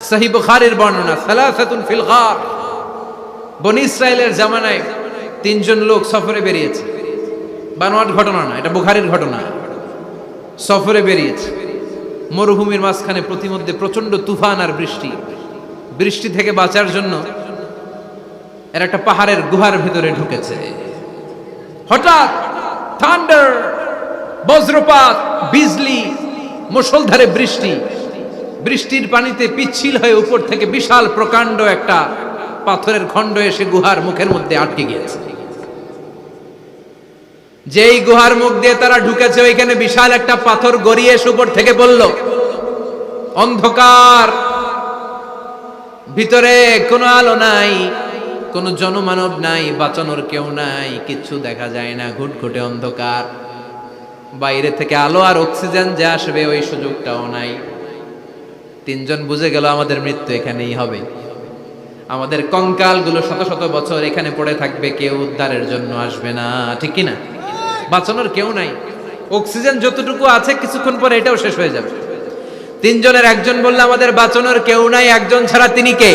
সহিহ বুখারীর বর্ণনা, সালাসাতুন ফিল গার। বনী ইসরাইলের জামানায় তিনজন লোক সফরে বেরিয়েছে, বানোয়াট ঘটনা না, এটা বুখারীর ঘটনা। সফরে বেরিয়েছে, মরুভূমির মাঝখানে প্রতিমধ্যে প্রচন্ড তুফান আর বৃষ্টি। বৃষ্টি থেকে বাঁচার জন্য এর একটা পাহাড়ের গুহার ভিতরে ঢুকেছে। হঠাৎ থান্ডার, বজ্রপাত, বিজলি, মুষলধারে বৃষ্টি। বৃষ্টির পানিতে পিচ্ছিল হয়ে উপর থেকে বিশাল প্রকাণ্ড একটা পাথরের খণ্ড এসে গুহার মুখের মধ্যে আটকে গিয়েছে। যেই গুহার মুখ দিয়ে তারা ঢুকেছে, ওইখানে বিশাল একটা পাথর গড়িয়ে এসে উপর থেকে পড়ল। অন্ধকার, ভিতরে কোনো আলো নাই, কোনো জনমানব নাই, বাঁচানোর কেউ নাই, কিচ্ছু দেখা যায় না, ঘুটঘুটে অন্ধকার। বাইরে থেকে আলো আর অক্সিজেন যে আসবে ওই সুযোগটাও নাই। তিনজন বুঝে গেল আমাদের মৃত্যু এখানেই হবে, আমাদের কঙ্কালগুলো শত শত বছর এখানে পড়ে থাকবে, কেউ উদ্ধারের জন্য আসবে না। ঠিক কিনা? বাঁচানোর কেউ নাই, অক্সিজেন যতটুকু আছে কিছুক্ষণ পরে এটাও শেষ হয়ে যাবে। তিনজনের একজন বলল আমাদের বাঁচানোর কেউ নাই, একজন ছাড়া তিনি কে?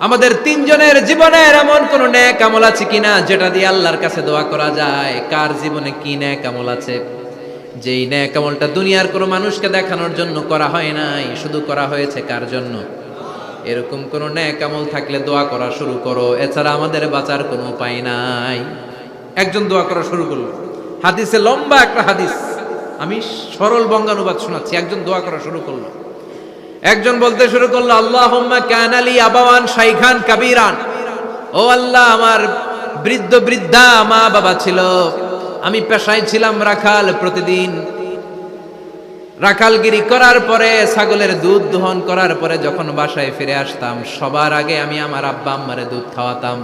আমাদের তিনজনের জীবনের এমন কোন নেক আমল আছে কিনা যেটা দিয়ে আল্লাহর কাছে দোয়া করা যায়? কার জীবনে কি নেক আমল আছে যেই নেক আমলটা দুনিয়ার কোনো মানুষকে দেখানোর জন্য করা হয় নাই, শুধু করা হয়েছে কার জন্য? এরকম কোন নেক আমল থাকলে দোয়া করা শুরু করো, এছাড়া আমাদের বাঁচার কোনো উপায় নাই। একজন দোয়া করা শুরু করলো, হাদিসে লম্বা একটা হাদিস, আমি সরল বঙ্গানুবাদ শোনাচ্ছি। একজন দোয়া করা শুরু করলো, একজন বলতে শুরু করলো, আল্লাহুম্মা কানা লি আবাওয়ান শাইখান কাবীরান। ও আল্লাহ, আমার বৃদ্ধ বৃদ্ধা মা বাবা ছিল, আমি পেশায় ছিলাম রাখাল, প্রতিদিন রাখালগিরি করার পরে, ছাগলের দুধ দহন করার পরে যখন বাসায় ফিরে আসতাম, সবার আগে আমি আমার আব্বা আম্মারে দুধ খাওয়াতাম।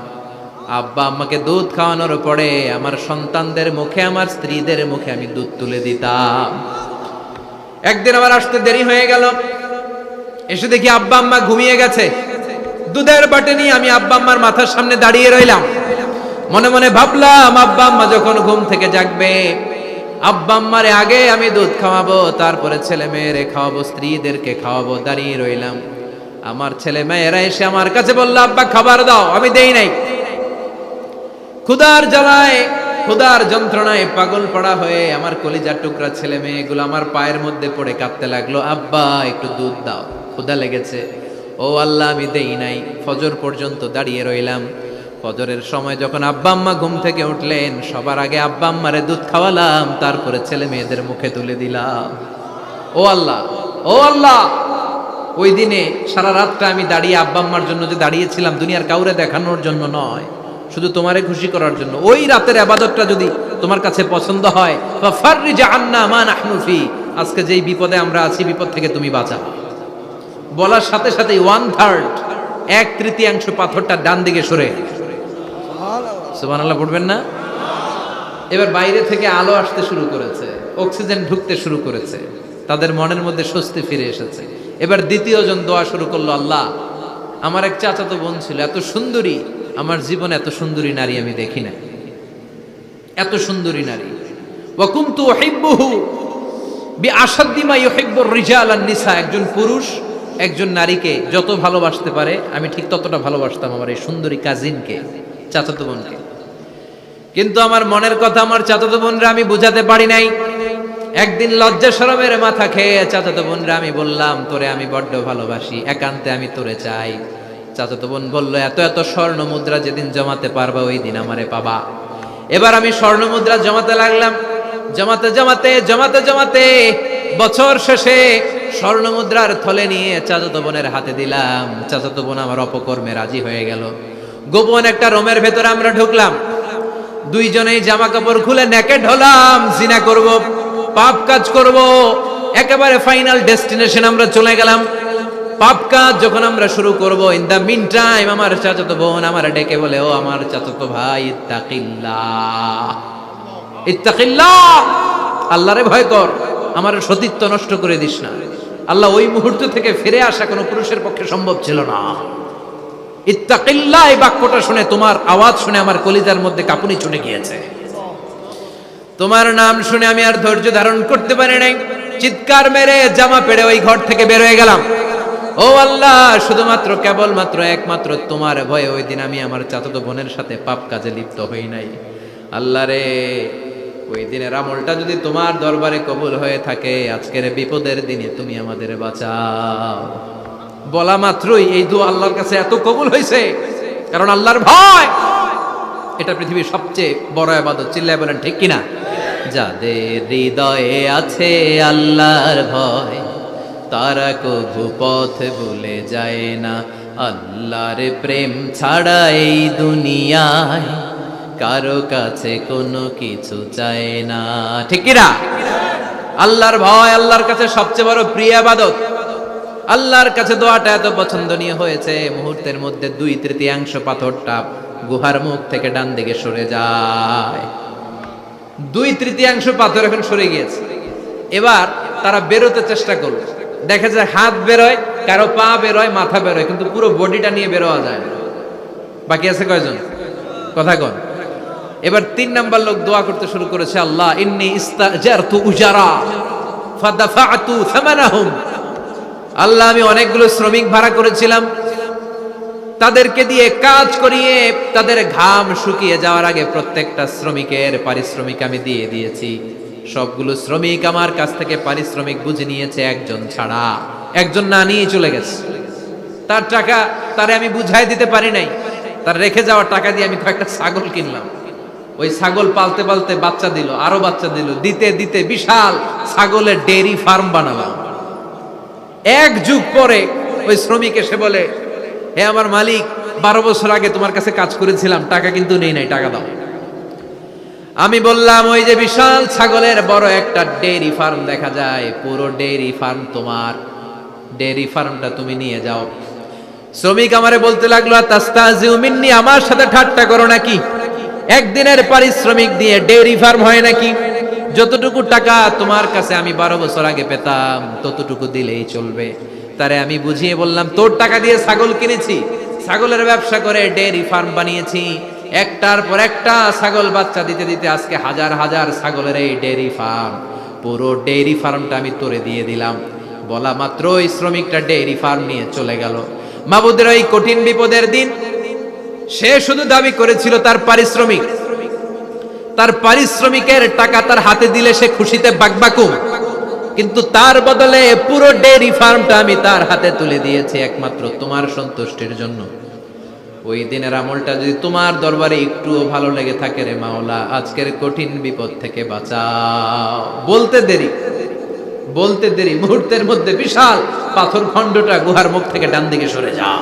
আব্বা আম্মাকে দুধ খাওয়ানোর পরে আমার সন্তানদের মুখে, আমার স্ত্রীদের মুখে আমি দুধ তুলে দিতাম। একদিন আমার আসতে দেরি হয়ে গেল, এসে দেখি আব্বা আম্মা ঘুমিয়ে গেছে। দুধের বাটি নিয়ে আমি আব্বা আম্মার মাথার সামনে দাঁড়িয়ে রইলাম। মনে মনে ভাবলাম, আব্বা আম্মা যখন ঘুম থেকে জাগবে, আব্বা আম্মারে আগে আমি দুধ খাওয়াবো, তারপরে ছেলে মেয়েরে খাওয়াবো, স্ত্রীদেরকে খাওয়াবো। দাঁড়িয়ে রইলাম, আমার ছেলে মেয়েরা এসে আমার কাছে বলল, আব্বা খাবার দাও, আমি দেই নাই। ক্ষুধার জ্বালায়, ক্ষুধার যন্ত্রণায় পাগল পড়া হয়ে আমার কলিজার টুকরা ছেলে মেয়েগুলো আমার পায়ের মধ্যে পড়ে কাঁদতে লাগলো, আব্বা একটু দুধ দাও, ক্ষুধা লেগেছে। ও আল্লাহ, আমি দেই নাই। ফজর পর্যন্ত দাঁড়িয়ে রইলাম। ফজরের সময় যখন আব্বা আম্মা ঘুম থেকে উঠলেন, সবার আগে আব্বা আম্মারে দুধ খাওয়ালাম, তারপরে ছেলে মেয়েদের মুখে তুলে দিলাম। ও আল্লাহ, ও আল্লাহ, ওই দিনে সারা রাতটা আমি দাঁড়িয়ে আব্বা আম্মার জন্য যে দাঁড়িয়েছিলাম, দুনিয়ার কাউরে দেখানোর জন্য নয়, শুধু তোমারে খুশি করার জন্য। ওই রাতের ইবাদতটা যদি তোমার কাছে পছন্দ হয়, ফাফাররিজ আন্না মা নাহনু ফি, আজকে যেই বিপদে আমরা আছি, বিপদ থেকে তুমি বাঁচাও। বলার সাথে সাথেই 1/3, 1/3 পাথরটা ডান দিকে সরে। সুবহানাল্লাহ পড়বেন না? এবার বাইরে থেকে আলো আসতে শুরু করেছে, অক্সিজেন ঢুকতে শুরু করেছে, তাদের মনের মধ্যে স্বস্তি ফিরে এসেছে। এবার দ্বিতীয় জন দোয়া শুরু করলো, আল্লাহ, আমার এক চাচাতো বোন ছিল, এত সুন্দরী, আমার জীবনে এত সুন্দরী নারী আমি দেখি না, এত সুন্দরী নারী। ওয়া কুনতু উহিব্বুহু বিআশাদ্দি মা ইউহিব্বুর রিজাল আন-নিসা, একজন পুরুষ একজন নারীকে যত ভালোবাসতে পারে, আমি ঠিক ততটা ভালোবাসতাম আমার এই সুন্দরী কাজিনকে, চাচাতো বোনকে। কিন্তু আমার মনের কথা আমার চাচাতো বোনরা আমি বুঝাতে পারি নাই। একদিন লজ্জা শরমের মাথা খেয়ে চাচাতো বোনরা আমি বললাম, তোরে আমি বড্ড ভালোবাসি, একান্তে আমি তোরে চাই। চাচাতো বোন বলল, এত এত স্বর্ণ মুদ্রা যেদিন জমাতে পারবা ওই দিন আমারে পাবা। এবার আমি স্বর্ণ মুদ্রা জমাতে লাগলাম, জমাতে জমাতে জমাতে জমাতে বছর শেষে স্বর্ণ মুদ্রার থলে নিয়ে চাচাতো বোনের হাতে দিলাম। চাচাতো বোন আমার অপকর্মে রাজি হয়ে গেল। গোপন একটা রুমের ভেতরে আমরা ঢুকলাম, দুইজনেই জামা কাপড় খুলে নেকেড হলাম, জিনা করব, পাপ কাজ করব। একেবারে ফাইনাল ডেস্টিনেশন আমরা চলে গেলাম। পাপ কাজ যখন আমরা শুরু করব, ইন দা মিন টাইম আমার চাচাতো বোন আমার ডেকে বলে, ও আমার চাচাতো ভাই, ইত্তাকিল্লাহ, ইত্তাকিল্লাহ, আল্লাহরে ভয় কর, আমার সতীত্ব নষ্ট করে দিস না। আল্লাহ ওই মুহূর্ত থেকে ফিরে আসা কোনো পুরুষের পক্ষে সম্ভব ছিল না। ইত্তাকিল্লাহ, এই বাক্যটা শুনে, তোমার আওয়াজ শুনে আমার কলিজার মধ্যে কাঁপুনি ছুটে গিয়েছে। তোমার নাম শুনে আমি আর ধৈর্য ধারণ করতে পারি নাই, চিৎকার মেরে জামা পেড়ে ওই ঘর থেকে বের হয়ে গেলাম। ও আল্লাহ, শুধুমাত্র কেবলমাত্র একমাত্র তোমার ভয়ে ওই দিন আমি আমার চাচাতো বোনের সাথে পাপ কাজে লিপ্ত হই নাই। আল্লাহ রে, ওই দিনের আমলটা যদি তোমার দরবারে কবুল হয়ে থাকে, আজকের বিপদের দিনে তুমি আমাদের বাঁচাও। বলা মাত্রই এই দোয়া আল্লাহর কাছে এত কবুল হয়েছে, কারণ আল্লাহর ভয় এটা পৃথিবীর সবচেয়ে বড় ইবাদত। চিল্লায় বলেন ঠিক কিনা? যাদের হৃদয়ে আছে আল্লাহর ভয়, তারা কভু পথ ভুলে যায় না। আল্লাহর প্রেম ছাড়া এই দুনিয়ায় কারো কাছে কোনো কিছু চায় না। ঠিক কিনা? আল্লাহর ভয় আল্লাহর কাছে সবচেয়ে বড় প্রিয় ইবাদত। আল্লাহর কাছে দোয়াটা এত পছন্দনীয় হয়েছে, মুহূর্তের মধ্যে 2/3 পাথরটা গুহার মুখ থেকে ডান দিকে সরে যায়। 2/3 পাথর এখন সরে গিয়েছে। এবার তারা বেরোতে চেষ্টা করল, দেখে যায় হাত বেরোয়, কারো পা বেরোয়, মাথা বেরোয়, কিন্তু পুরো বডিটা নিয়ে বেরোয়া যায় না। বাকি আছে কয়জন? কথা কন। এবার 3 নাম্বার লোক দোয়া করতে শুরু করেছে, আল্লাহ ইন্নী ইস্তাজারতু উজারা ফাদাফাতু সামানাহুম। আল্লাহ, আমি অনেকগুলো শ্রমিক ভাড়া করেছিলাম, তাদেরকে দিয়ে কাজ করিয়ে তাদের ঘাম শুকিয়ে যাওয়ার আগে প্রত্যেকটা শ্রমিকের পারিশ্রমিক আমি দিয়ে দিয়েছি। সবগুলো শ্রমিক আমার কাছ থেকে পারিশ্রমিক বুঝে নিয়েছে, একজন ছাড়া। একজন না নিয়ে চলে গেছে। তার টাকা তারে আমি বুঝাই দিতে পারি নাই। তার রেখে যাওয়ার টাকা দিয়ে আমি কয়েকটা ছাগল কিনলাম। ওই ছাগল পালতে পালতে বাচ্চা দিল, আরো বাচ্চা দিল, দিতে দিতে বিশাল ছাগলের ডেইরি ফার্ম বানালাম। 1 যুগ পরে ওই শ্রমিক এসে বলে, হে আমার মালিক, 12 বছর আগে তোমার কাছে কাজ করেছিলাম, টাকা কিন্তু নেই নাই, টাকা দাও। আমি বললাম, ওই যে বিশাল ছাগলের বড় একটা ডেইরি ফার্ম দেখা যায়, পুরো ডেইরি ফার্ম তোমার, ডেইরি ফার্মটা তুমি নিয়ে যাও। শ্রমিক আমারে বলতে লাগলো, তাস্তাজিউ মিন্নি, আমার সাথে ঠাট্টা করো নাকি? একদিনের পারিশ্রমিক দিয়ে ডেইরি ফার্ম হয় নাকি? যতটুকু টাকা তোমার কাছে আমি 12 বছর আগে পেতাম, ততটুকু দিলেই চলবে। তারে আমি বুঝিয়ে বললাম, তোর টাকা দিয়ে ছাগল কিনেছি, ছাগলের ব্যবসা করে ডেইরি ফার্ম বানিয়েছি, একটার পর একটা ছাগল বাচ্চা দিতে দিতে আজকে হাজার হাজার ছাগলের এই ডেইরি ফার্ম, পুরো ডেইরি ফার্মটা আমি তোরে দিয়ে দিলাম। বলা মাত্র ওই শ্রমিকটা ডেইরি ফার্ম নিয়ে চলে গেল। মাবুদের এই কঠিন বিপদের দিন সে শুধু দাবি করেছিল তার পারিশ্রমিক, তার পারিশ্রমিকের টাকা তার হাতে দিলে সে খুশিতে বাকবাকুম, কিন্তু তার বদলে পুরো ডেইরি ফার্মটা আমি তার হাতে তুলে দিয়েছি একমাত্র তোমার সন্তুষ্টির জন্য। ওই দিনের আমলটা যদি তোমার দরবারে একটুও ভালো লেগে থাকে রে মাওলা, আজকের কঠিন বিপদ থেকে বাঁচাও। বলতে দেরি মুহূর্তের মধ্যে বিশাল পাথর খণ্ডটা গুহার মুখ থেকে ডান দিকে সরে যাও।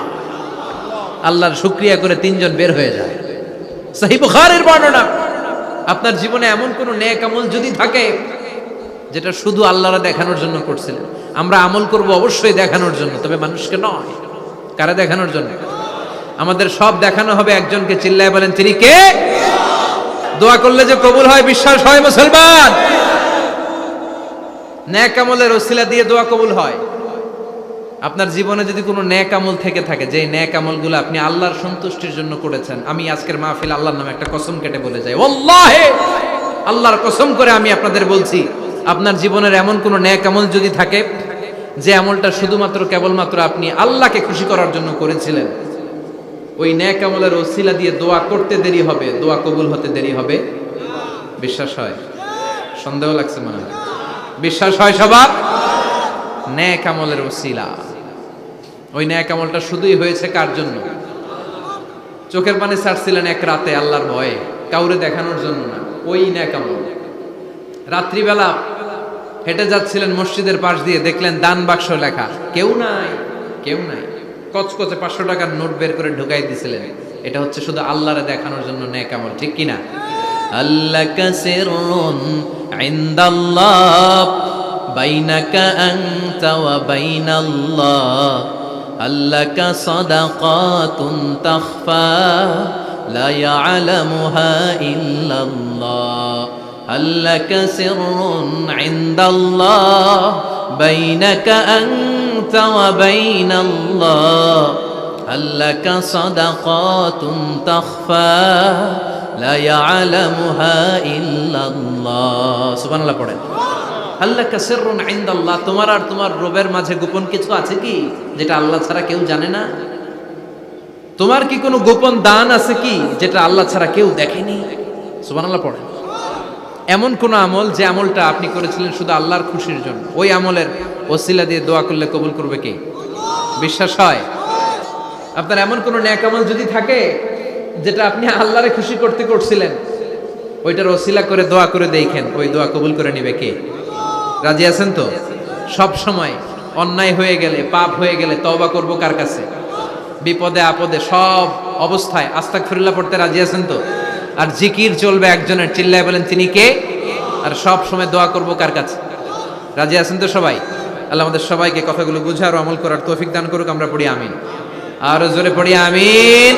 আল্লাহর শুকরিয়া করে 3 জন বের হয়ে যায়। সহিহ বুখারীর বর্ণনা। আপনার জীবনে এমন কোন নেক আমল যদি থাকে যেটা শুধু আল্লাহরে দেখানোর জন্য করছিলেন, আমরা আমল করব অবশ্যই দেখানোর জন্য, তবে মানুষকে নয়। কারা দেখানোর জন্য? আমাদের সব দেখানো হবে একজনকে। চিল্লায় বলেন, তিনি কে? দোয়া করলে যে কবুল হয় বিশ্বাস হয় মুসলমান। নেক আমলের ওসিলা দিয়ে দোয়া কবুল হয়। আপনার জীবনে যদি কোনো নেক আমল থেকে থাকে, যে নেক আমলগুলো আপনি আল্লাহর সন্তুষ্টির জন্য করেছেন, আমি আজকের মাহফিল আল্লাহর নামে একটা কসম কেটে বলে যাই, ওয়াল্লাহি, আল্লাহর কসম করে আমি আপনাদের বলছি, আপনার জীবনের এমন কোনো নেক আমল যদি থাকে যে আমলটা শুধুমাত্র কেবলমাত্র আপনি আল্লাহকে খুশি করার জন্য করেছিলেন, ওই নেক আমলের ওসিলা দিয়ে দোয়া করতে দেরি হবে, দোয়া কবুল হতে দেরি হবে। বিশ্বাস হয়? সন্দেহ লাগছে মনে হয়? বিশ্বাস হয় সবার? নেক আমলের ওসিলা, ওই নেক আমলটা শুধুই হয়েছে কার জন্য? চোখের পানি ছাড়ছিলেন এক রাতে আল্লাহর ভয়ে, কাউরে দেখানোর জন্য না। ওই নেক আমল রাত্রিবেলা হেঁটে যাচ্ছিলেন মসজিদের পাশ দিয়ে, দেখলেন দান বাক্স লেখা, কেউ নাই, কেউ নাই। কচকচে 500 টাকার নোট বের করে ঢুকাই দিছিলেন। এটা হচ্ছে শুধু আল্লাহরে দেখানোর জন্য নেক আমল, ঠিক কিনা? আল্লাকা সিররুন ইনদাল্লাহ বাইনাকা আনতা ওয়া বাইনাল্লাহ, আল্লাকা সাদাকাতুন তাখফা লা ইয়ালামুহা ইল্লাল্লাহ, আল্লাকা সিররুন ইনদাল্লাহ বাইনাকা আনতা ওয়া বাইনাল্লাহ, আল্লাকা সাদাকাতুন তাখফা লা ইয়ালামুহা ইল্লাল্লাহ। সুবহানাল্লাহ পড়েন। হাল্লাকা সিররুন ইনদাল্লাহ, তোমার আর তোমার রবের মাঝে গোপন কিছু আছে কি যেটা আল্লাহ ছাড়া কেউ জানে না? তোমার কি কোনো গোপন দান আছে কি যেটা আল্লাহ ছাড়া কেউ দেখেনি? সুবহানাল্লাহ পড়েন। এমন কোন আমল যে আমলটা আপনি করেছিলেন শুধু আল্লাহর খুশির জন্য, ওই আমলের ওসিলা দিয়ে দোয়া করলে কবুল করবে কে? বিশ্বাস হয়? আপনার এমন কোন নেক আমল যদি থাকে যেটা আপনি আল্লাহরে খুশি করতে করছিলেন, ওইটার ওসিলা করে দোয়া করে দেখেন, ওই দোয়া কবুল করে নিবে কে? রাজি আছেন তো? সব সময় অন্যায় হয়ে গেলে, পাপ হয়ে গেলে তওবা করব কার কাছে? বিপদে আপদে সব অবস্থায় আস্তাগফিরুল্লাহ পড়তে রাজি আছেন তো? আর জিকির চলবে একজনের, চিল্লায় বলেন তিনি কে? আর সব সময় দোয়া করব কার কাছে? রাজি আছেন তো সবাই? আল্লাহ আমাদের সবাইকে কথাগুলো বুঝার ও আমল করার তৌফিক দান করুক। আমরা পড়ি আমিন। আর জোরে পড়ি আমিন।